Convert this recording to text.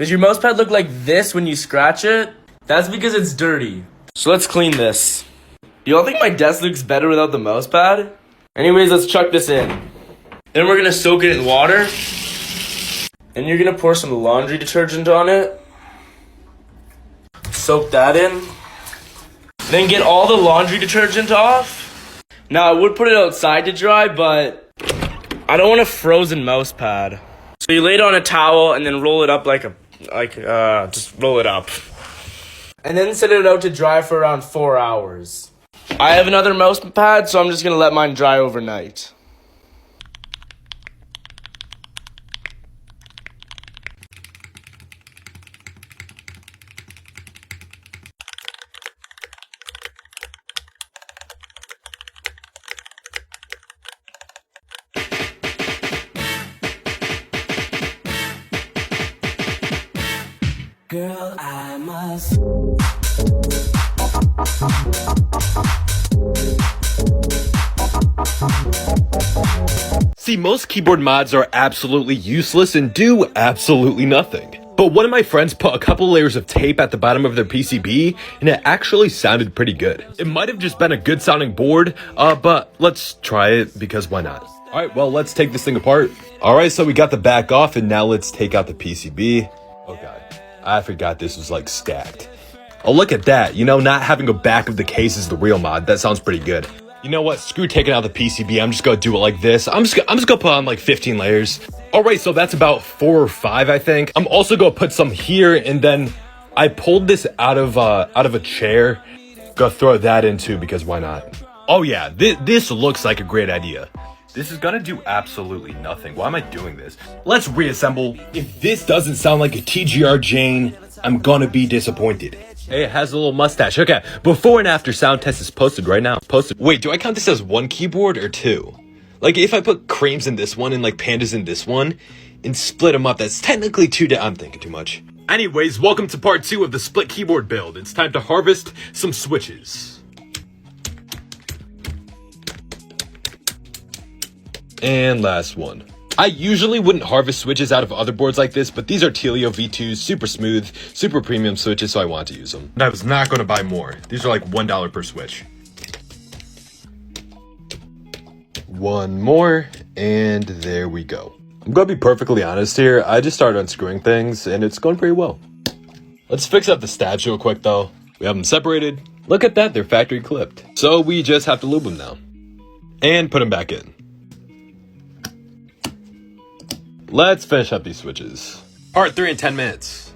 Does your mouse pad look like this when you scratch it? That's because it's dirty. So let's clean this. You don't think my desk looks better without the mouse pad? Anyways, let's chuck this in. Then we're gonna soak it in water. And you're gonna pour some laundry detergent on it. Soak that in. Then get all the laundry detergent off. Now I would put it outside to dry, but I don't want a frozen mouse pad. So you lay it on a towel and then roll it up just roll it up. And then set it out to dry for around 4 hours. I have another mouse pad, so I'm just gonna let mine dry overnight. Girl, I must. See, most keyboard mods are absolutely useless and do absolutely nothing. But one of my friends put a couple layers of tape at the bottom of their PCB, and it actually sounded pretty good. It might have just been a good sounding board, but let's try it because why not? Alright, well, let's take this thing apart. Alright, so we got the back off, and now let's take out the PCB. Oh god, I forgot this was like stacked. Oh, look at that. You know, not having a back of the case is the real mod. That sounds pretty good. You know what? Screw taking out the PCB. I'm just gonna do it like this. I'm just gonna put on like 15 layers. All right, so that's about 4 or 5, I think. I'm also gonna put some here, and then I pulled this out of a chair. Gonna throw that in too because why not? Oh yeah, this looks like a great idea. This is gonna do absolutely nothing. Why am I doing this? Let's reassemble. If this doesn't sound like a TGR Jane, I'm gonna be disappointed. Hey, it has a little mustache. Okay, before and after sound test is posted right now. Wait, do I count this as one keyboard or 2? Like, if I put creams in this one and like pandas in this one and split them up, that's technically 2. I'm thinking too much. Anyways, welcome to part 2 of the split keyboard build. It's time to harvest some switches. And last one. I usually wouldn't harvest switches out of other boards like this, but these are Telio V2s, super smooth, super premium switches, so I want to use them. And I was not going to buy more. These are like $1 per switch. One more, and there we go. I'm going to be perfectly honest here. I just started unscrewing things, and it's going pretty well. Let's fix up the stabs real quick, though. We have them separated. Look at that, they're factory clipped. So we just have to lube them now. And put them back in. Let's finish up these switches. Part 3 in 10 minutes.